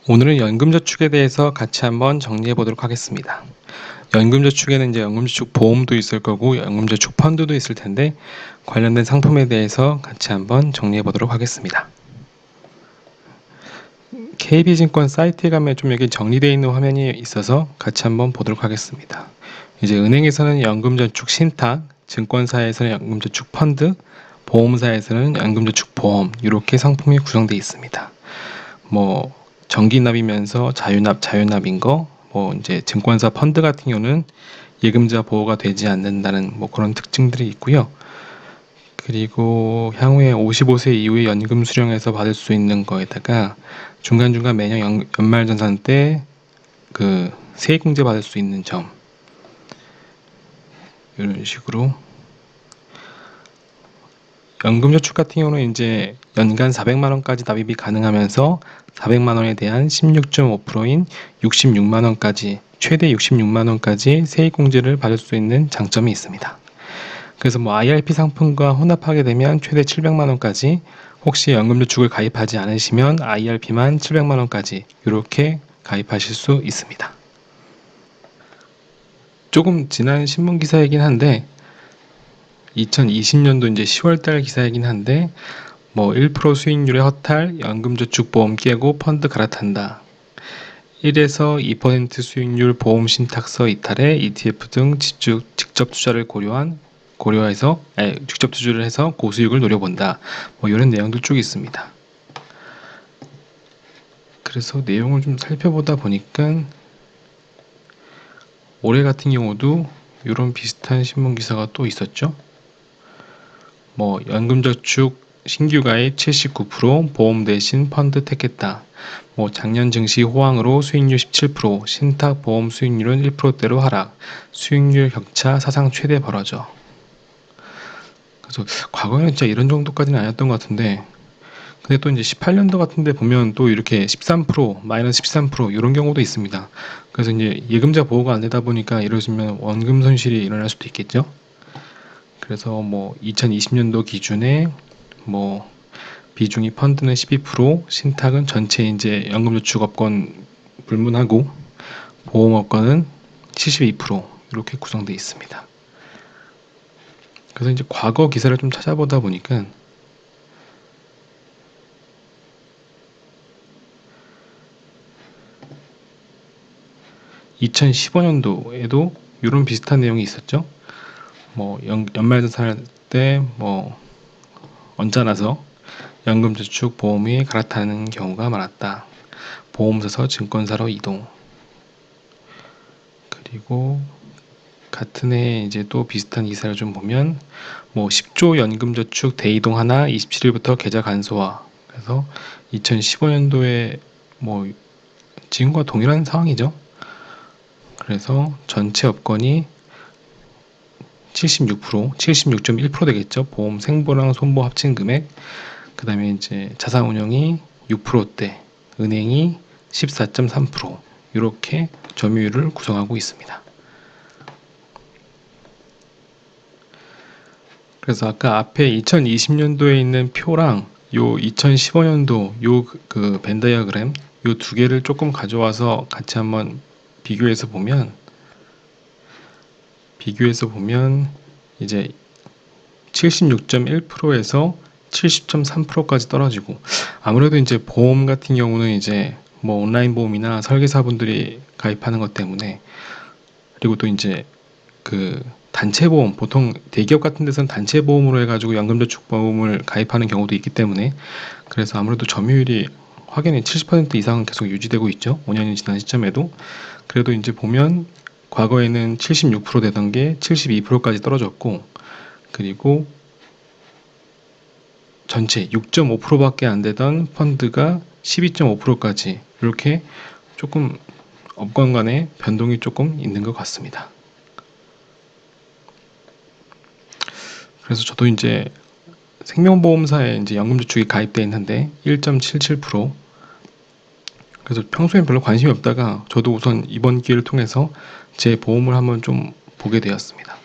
오늘은 연금저축에 대해서 같이 한번 정리해 보도록 하겠습니다. 연금저축에는 이제 연금저축 보험도 있을 거고 연금저축 펀드도 있을 텐데 관련된 상품에 대해서 같이 한번 정리해 보도록 하겠습니다. KB증권 사이트에 가면 좀 여기 정리되어 있는 화면이 있어서 같이 한번 보도록 하겠습니다. 이제 은행에서는 연금저축 신탁, 증권사에서는 연금저축 펀드, 보험사에서는 연금저축 보험 이렇게 상품이 구성되어 있습니다. 뭐 정기납이면서 자유납인 거, 뭐 이제 증권사 펀드 같은 경우는 예금자 보호가 되지 않는다는 뭐 그런 특징들이 있고요. 그리고 향후에 55세 이후에 연금 수령해서 받을 수 있는 거에다가 중간중간 매년 연말정산 때 그 세액공제 받을 수 있는 점, 이런 식으로. 연금저축 같은 경우는 이제 연간 400만 원까지 납입이 가능하면서 400만 원에 대한 16.5%인 66만 원까지, 최대 66만 원까지 세액공제를 받을 수 있는 장점이 있습니다. 그래서 뭐 IRP 상품과 혼합하게 되면 최대 700만 원까지, 혹시 연금저축을 가입하지 않으시면 IRP만 700만 원까지 이렇게 가입하실 수 있습니다. 조금 지난 신문 기사이긴 한데 2020년도 이제 10월달 기사이긴 한데 뭐 1% 수익률의 허탈, 연금저축 보험 깨고 펀드 갈아탄다. 1에서 2% 수익률 보험 신탁서 이탈에 ETF 등 직접 투자를 직접 투자를 해서 고수익을 노려본다. 뭐 이런 내용들 쭉 있습니다. 그래서 내용을 좀 살펴보다 보니까 올해 같은 경우도 이런 비슷한 신문 기사가 또 있었죠. 뭐 연금저축 신규 가입 79%, 보험 대신 펀드 택했다. 뭐 작년 증시 호황으로 수익률 17%, 신탁 보험 수익률은 1%대로 하락, 수익률 격차 사상 최대 벌어져. 그래서 과거에는 진짜 이런 정도까지는 아니었던 것 같은데, 근데 또 이제 18년도 같은데 보면 또 이렇게 13%, 마이너스 13% 이런 경우도 있습니다. 그래서 이제 예금자 보호가 안 되다 보니까 이러시면 원금 손실이 일어날 수도 있겠죠. 그래서 뭐 2020년도 기준에 뭐 비중이 펀드는 12%, 신탁은 전체 이제 연금저축업권 불문하고 보험업권은 72% 이렇게 구성되어 있습니다. 그래서 이제 과거 기사를 좀 찾아보다 보니까 (2015년도에도) 이런 비슷한 내용이 있었죠. 뭐 연말정산할 때 뭐 언짢아서 연금저축 보험이 갈아타는 경우가 많았다. 보험사서 증권사로 이동. 그리고 같은 해 이제 또 비슷한 기사를 좀 보면 뭐 10조 연금저축 대이동 하나 27일부터 계좌 간소화. 그래서 2015년도에 뭐 지금과 동일한 상황이죠. 그래서 전체 업권이 76%, 76.1% 되겠죠. 보험 생보랑 손보 합친 금액. 그 다음에 이제 자산 운용이 6%대, 은행이 14.3%, 이렇게 점유율을 구성하고 있습니다. 그래서 아까 앞에 2020년도에 있는 표랑 요 2015년도 요 그 벤 다이어그램 요 두 개를 조금 가져와서 같이 한번 비교해서 보면 이제 76.1%에서 70.3%까지 떨어지고, 아무래도 이제 보험 같은 경우는 이제 뭐 온라인 보험이나 설계사분들이 가입하는 것 때문에, 그리고 또 이제 그 단체 보험, 보통 대기업 같은 데서는 단체 보험으로 해가지고 연금저축 보험을 가입하는 경우도 있기 때문에, 그래서 아무래도 점유율이 확연히 70% 이상은 계속 유지되고 있죠. 5년이 지난 시점에도. 그래도 이제 보면 과거에는 76% 되던 게 72%까지 떨어졌고, 그리고 전체 6.5%밖에 안 되던 펀드가 12.5%까지, 이렇게 조금 업권 간의 변동이 조금 있는 것 같습니다. 그래서 저도 이제 생명보험사에 이제 연금저축이 가입되어 있는데 1.77%. 그래서 평소엔 별로 관심이 없다가 저도 우선 이번 기회를 통해서 제 보험을 한번 좀 보게 되었습니다.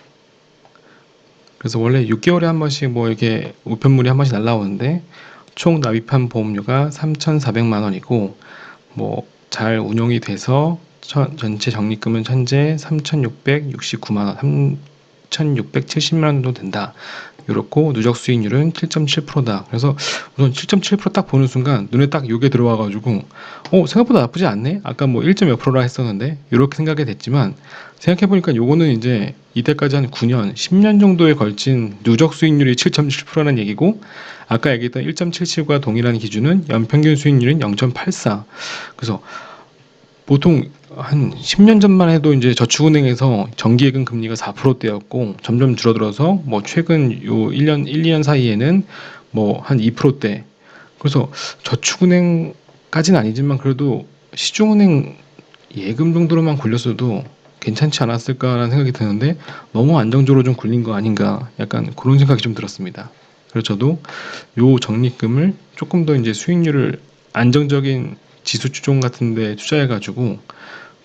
그래서 원래 6개월에 한 번씩 뭐 이렇게 우편물이 한 번씩 날라오는데 총 납입한 보험료가 3,400만 원이고, 뭐 잘 운용이 돼서 전체 적립금은 현재 3,669만 원, 3,670만 원 정도 된다. 이렇고 누적 수익률은 7.7%다. 그래서 우선 7.7%딱 보는 순간 눈에 딱 요게 들어와가지고 생각보다 나쁘지 않네? 아까 뭐 1. 몇 프로라 했었는데 이렇게 생각이 됐지만 생각해보니까 요거는 이제 이때까지 한 9년, 10년 정도에 걸친 누적 수익률이 7.7%라는 얘기고 아까 얘기했던 1.77과 동일한 기준은 연평균 수익률은 0.84. 그래서 보통 한 10년 전만 해도 이제 저축은행에서 정기예금 금리가 4%대였고 점점 줄어들어서 뭐 최근 요 1년, 1, 2년 사이에는 뭐 한 2%대. 그래서 저축은행까지는 아니지만 그래도 시중은행 예금 정도로만 굴렸어도 괜찮지 않았을까라는 생각이 드는데 너무 안정적으로 좀 굴린 거 아닌가 약간 그런 생각이 좀 들었습니다. 그래서 저도 요 적립금을 조금 더 이제 수익률을 안정적인 지수 추종 같은 데 투자해 가지고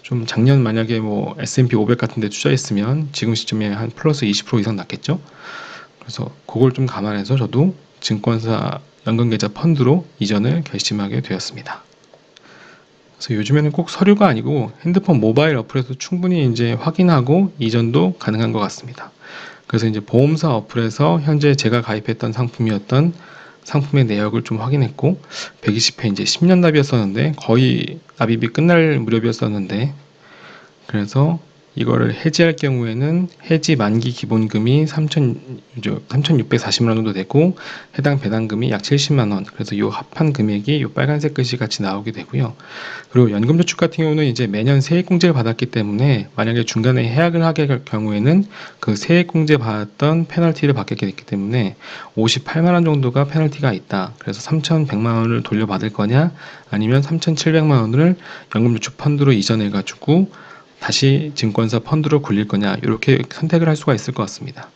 좀 작년 만약에 뭐 S&P 500 같은 데 투자했으면 지금 시점에 한 플러스 20% 이상 났겠죠. 그래서 그걸 좀 감안해서 저도 증권사 연금계좌 펀드로 이전을 결심하게 되었습니다. 그래서 요즘에는 꼭 서류가 아니고 핸드폰 모바일 어플에서 충분히 이제 확인하고 이전도 가능한 것 같습니다. 그래서 이제 보험사 어플에서 현재 제가 가입했던 상품이었던 상품의 내역을 좀 확인했고 120회 이제 10년 납이었었는데 거의 납입이 끝날 무렵이었었는데 그래서 이거를 해지할 경우에는 해지 만기 기본금이 3,640만 원 정도 되고 해당 배당금이 약 70만 원. 그래서 이 합한 금액이 이 빨간색 글씨 같이 나오게 되고요. 그리고 연금저축 같은 경우는 이제 매년 세액공제를 받았기 때문에 만약에 중간에 해약을 하게 될 경우에는 그 세액공제 받았던 페널티를 받게 됐기 때문에 58만 원 정도가 페널티가 있다. 그래서 3,100만 원을 돌려받을 거냐 아니면 3,700만 원을 연금저축 펀드로 이전해 가지고 다시 증권사 펀드로 굴릴 거냐 이렇게 선택을 할 수가 있을 것 같습니다.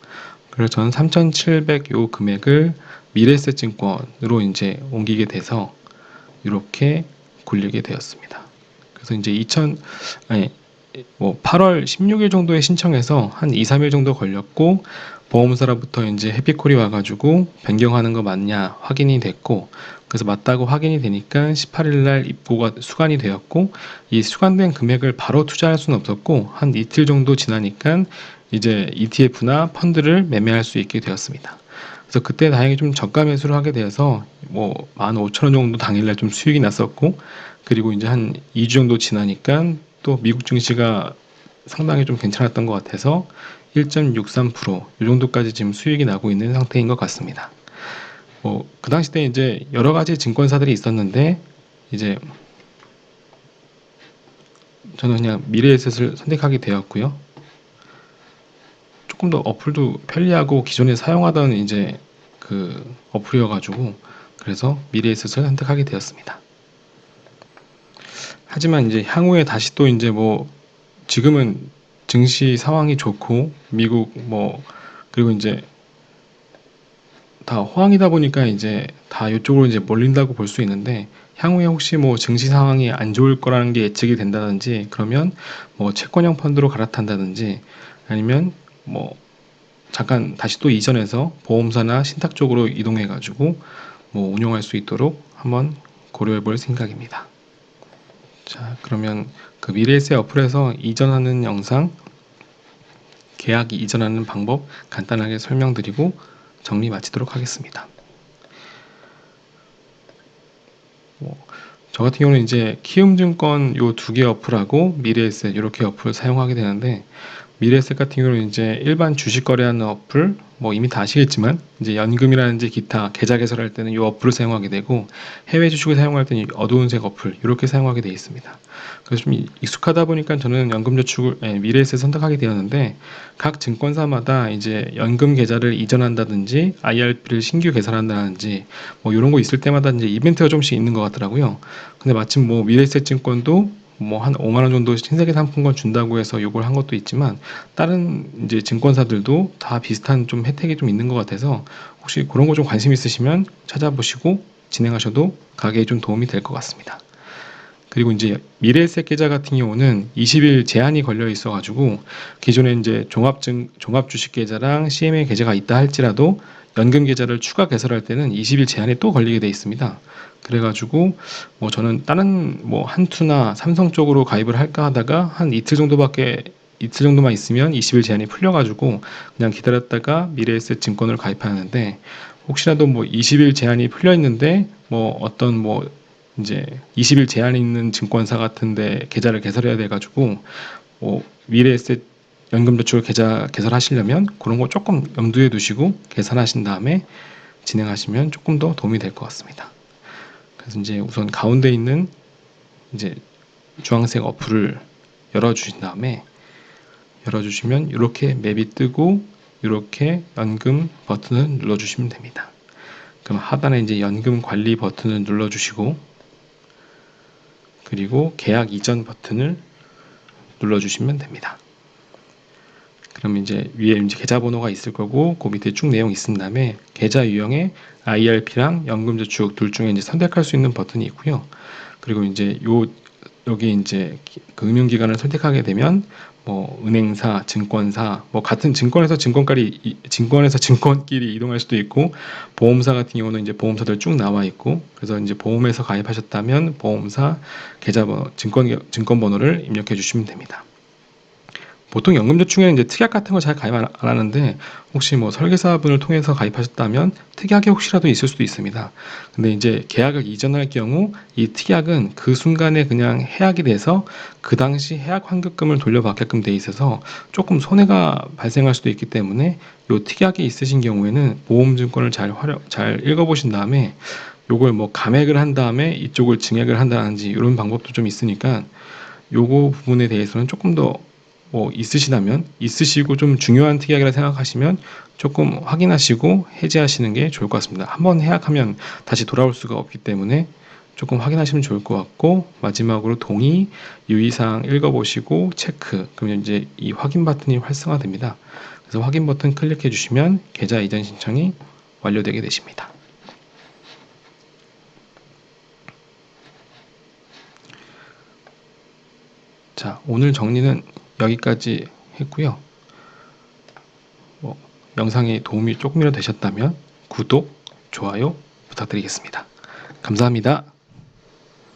그래서 저는 3,700 요 금액을 미래에셋증권으로 이제 옮기게 돼서 이렇게 굴리게 되었습니다. 그래서 이제 8월 16일 정도에 신청해서 한 2, 3일 정도 걸렸고 보험사로부터 이제 해피콜이 와가지고 변경하는 거 맞냐 확인이 됐고 그래서 맞다고 확인이 되니까 18일 날 입고가 수간이 되었고 이 수간된 금액을 바로 투자할 수는 없었고 한 이틀 정도 지나니까 이제 ETF나 펀드를 매매할 수 있게 되었습니다. 그래서 그때 다행히 좀 저가 매수를 하게 되어서 뭐 15,000원 정도 당일날 좀 수익이 났었고 그리고 이제 한 2주 정도 지나니까 또 미국 증시가 상당히 좀 괜찮았던 것 같아서 1.63%, 이 정도까지 지금 수익이 나고 있는 상태인 것 같습니다. 그 당시 때 이제 여러 가지 증권사들이 있었는데 이제 저는 그냥 미래에셋을 선택하게 되었고요. 조금 더 어플도 편리하고 기존에 사용하던 이제 그 어플이어가지고 그래서 미래에셋을 선택하게 되었습니다. 하지만 이제 향후에 다시 또 이제 뭐 지금은 증시 상황이 좋고 미국 뭐 그리고 이제 다 호황이다 보니까 이제 다 이쪽으로 이제 몰린다고 볼 수 있는데 향후에 혹시 뭐 증시 상황이 안 좋을 거라는 게 예측이 된다든지 그러면 뭐 채권형 펀드로 갈아탄다든지 아니면 뭐 잠깐 다시 또 이전해서 보험사나 신탁 쪽으로 이동해 가지고 뭐 운용할 수 있도록 한번 고려해 볼 생각입니다. 자, 그러면 그 미래에셋 어플에서 이전하는 영상, 계약 이전하는 방법 간단하게 설명드리고 정리 마치도록 하겠습니다. 저 같은 경우는 이제 키움증권 요 두 개 어플하고 미래에셋 이렇게 어플을 사용하게 되는데 미래에셋 같은 경우는 이제 일반 주식 거래하는 어플 뭐 이미 다 아시겠지만 이제 연금이라든지 기타 계좌 개설할 때는 이 어플을 사용하게 되고 해외 주식을 사용할 때는 어두운색 어플 이렇게 사용하게 되어 있습니다. 그래서 좀 익숙하다 보니까 저는 연금저축을 미래에셋 선택하게 되었는데 각 증권사마다 이제 연금 계좌를 이전한다든지 IRP를 신규 개설한다든지 뭐 이런 거 있을 때마다 이제 이벤트가 좀씩 있는 것 같더라고요. 근데 마침 뭐 미래에셋 증권도 뭐 한 5만 원 정도 신세계 상품권 준다고 해서 요걸 한 것도 있지만 다른 이제 증권사들도 다 비슷한 좀 혜택이 좀 있는 것 같아서 혹시 그런 거 좀 관심 있으시면 찾아보시고 진행하셔도 가게에 좀 도움이 될 것 같습니다. 그리고 이제 미래에셋 계좌 같은 경우는 20일 제한이 걸려 있어가지고 기존에 이제 종합 주식 계좌랑 CMA 계좌가 있다 할지라도 연금 계좌를 추가 개설할 때는 20일 제한이 또 걸리게 돼 있습니다. 그래가지고 뭐 저는 다른 뭐 한투나 삼성 쪽으로 가입을 할까 하다가 한 이틀 정도만 있으면 20일 제한이 풀려가지고 그냥 기다렸다가 미래에셋 증권을 가입하는데, 혹시라도 뭐 20일 제한이 풀려 있는데 뭐 어떤 뭐 이제 20일 제한이 있는 증권사 같은데 계좌를 개설해야 돼가지고 뭐 미래에셋 연금저축을 계좌 개설하시려면 그런 거 조금 염두에 두시고 계산하신 다음에 진행하시면 조금 더 도움이 될 것 같습니다. 그래서 이제 우선 가운데 있는 이제 주황색 어플을 열어주신 다음에, 열어주시면 이렇게 맵이 뜨고 이렇게 연금 버튼을 눌러주시면 됩니다. 그럼 하단에 이제 연금 관리 버튼을 눌러주시고, 그리고 계약 이전 버튼을 눌러주시면 됩니다. 그럼 이제 위에 이제 계좌번호가 있을 거고 그 밑에 쭉 내용 있은 다음에 계좌 유형에 IRP랑 연금저축 둘 중에 이제 선택할 수 있는 버튼이 있고요. 그리고 이제 여기 이제 그 금융기관을 선택하게 되면 뭐 은행사, 증권사, 뭐 같은 증권에서 증권끼리 이동할 수도 있고, 보험사 같은 경우는 이제 보험사들 쭉 나와 있고, 그래서 이제 보험에서 가입하셨다면 보험사 계좌번호, 증권번호를 입력해 주시면 됩니다. 보통 연금저축에는 이제 특약 같은 거 잘 가입 안 하는데, 혹시 뭐 설계사분을 통해서 가입하셨다면 특약이 혹시라도 있을 수도 있습니다. 근데 이제 계약을 이전할 경우 이 특약은 그 순간에 그냥 해약이 돼서 그 당시 해약 환급금을 돌려받게끔 돼 있어서 조금 손해가 발생할 수도 있기 때문에, 요 특약이 있으신 경우에는 보험증권을 잘 읽어보신 다음에 요걸 뭐 감액을 한 다음에 이쪽을 증액을 한다든지 이런 방법도 좀 있으니까, 요거 부분에 대해서는 조금 더 뭐 있으시고 좀 중요한 특약이라 생각하시면 조금 확인하시고 해지하시는 게 좋을 것 같습니다. 한번 해약하면 다시 돌아올 수가 없기 때문에 조금 확인하시면 좋을 것 같고, 마지막으로 동의, 유의사항 읽어보시고 체크, 그러면 이제 이 확인 버튼이 활성화됩니다. 그래서 확인 버튼 클릭해 주시면 계좌 이전 신청이 완료되게 되십니다. 자, 오늘 정리는 여기까지 했고요. 영상이 도움이 조금이라도 되셨다면 구독, 좋아요 부탁드리겠습니다. 감사합니다.